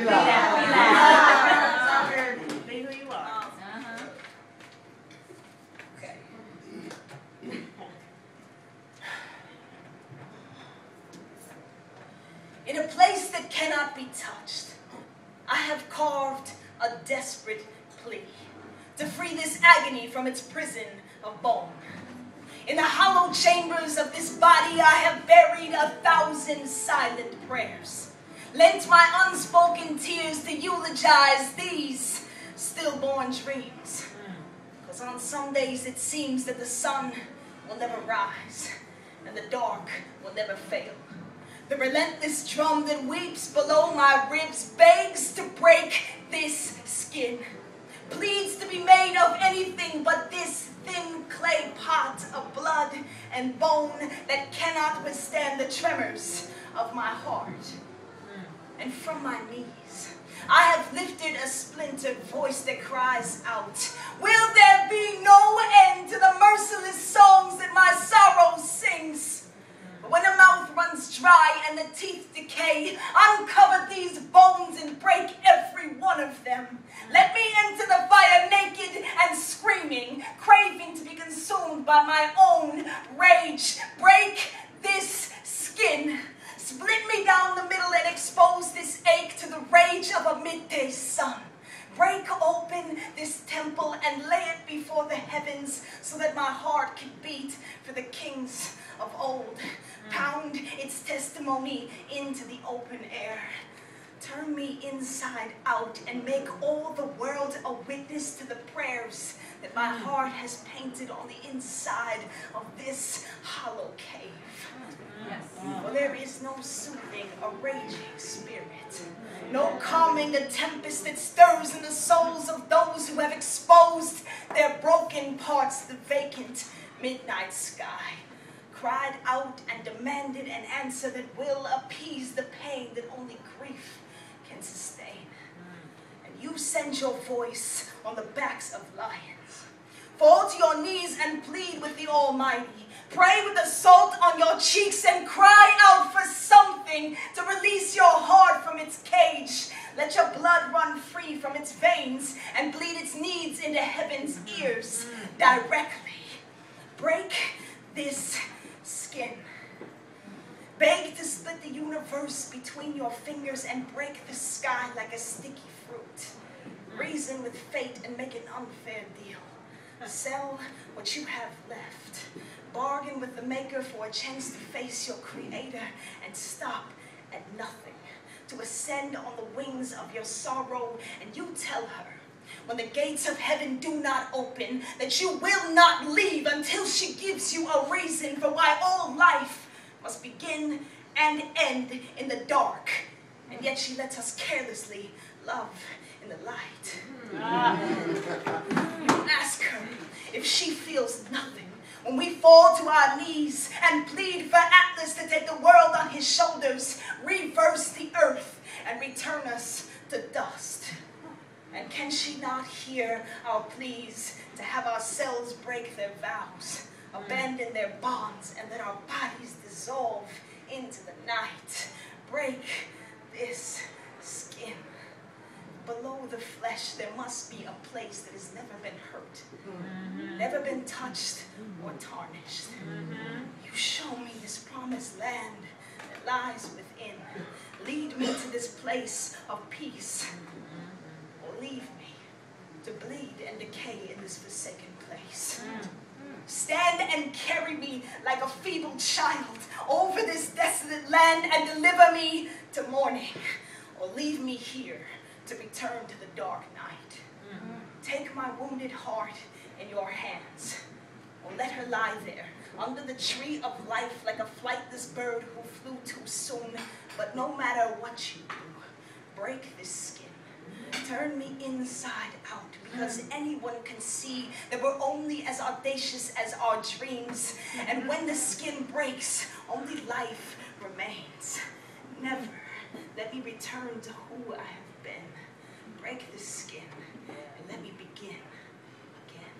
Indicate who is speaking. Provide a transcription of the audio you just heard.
Speaker 1: Be loud.
Speaker 2: Be who you are.
Speaker 3: Okay. In a place that cannot be touched, I have carved a desperate plea to free this agony from its prison of bone. In the hollow chambers of this body, I have buried 1,000 silent prayers, lent my unspoken tears to eulogize these stillborn dreams. Because on some days it seems that the sun will never rise, and the dark will never fail. The relentless drum that weeps below my ribs begs to break this skin, pleads to be made of anything but this thin clay pot of blood and bone that cannot withstand the tremors of my heart. And from my knees, I have lifted a splintered voice that cries out, will there be no end to the merciless songs that my sorrow sings? But when the mouth runs dry and the teeth decay, uncover these bones and break every one of them. Let me enter the fire naked and screaming, craving to be consumed by my own rage. Break this skin. Split me down the middle and expose this ache to the rage of a midday sun. Break open this temple and lay it before the heavens so that my heart can beat for the kings of old. Pound its testimony into the open air. Turn me inside out and make all the world a witness to the prayers that my heart has painted on the inside of this hollow cave. For there is no soothing a raging spirit, no calming a tempest that stirs in the souls of those who have exposed their broken parts to the vacant midnight sky, cried out and demanded an answer that will appease the pain that only grief can sustain. And you send your voice on the backs of lions. Fall to your knees and plead with the Almighty. Pray with the salt on your cheeks and cry out for something to release your heart from its cage. Let your blood run free from its veins and bleed its needs into heaven's ears directly. Break this skin. Beg to split the universe between your fingers and break the sky like a sticky fruit. Reason with fate and make an unfair deal. Sell what you have left. Bargain with the maker for a chance to face your creator and stop at nothing. To ascend on the wings of your sorrow, and you tell her, when the gates of heaven do not open, that you will not leave until she gives you a reason for why all life must begin and end in the dark. And yet she lets us carelessly love in the light. You ask her if she feels nothing when we fall to our knees and plead for Atlas to take the world on his shoulders, reverse the earth, and return us to dust. And can she not hear our pleas to have ourselves break their vows, abandon their bonds, and let our bodies dissolve into the night? Break this skin. Below the flesh, there must be a place that has never been hurt, never been touched or tarnished. You show me this promised land that lies within. Lead me to this place of peace, or leave me to bleed and decay in this forsaken place. Stand and carry me like a feeble child over this desolate land and deliver me to morning, or leave me here to return to the dark night. Take my wounded heart in your hands, or let her lie there under the tree of life like a flightless bird who flew too soon. But no matter what you do, break this skin. Turn me inside out, because anyone can see that we're only as audacious as our dreams. And when the skin breaks, only life remains. Never let me return to who I have been. Break this skin and let me begin again.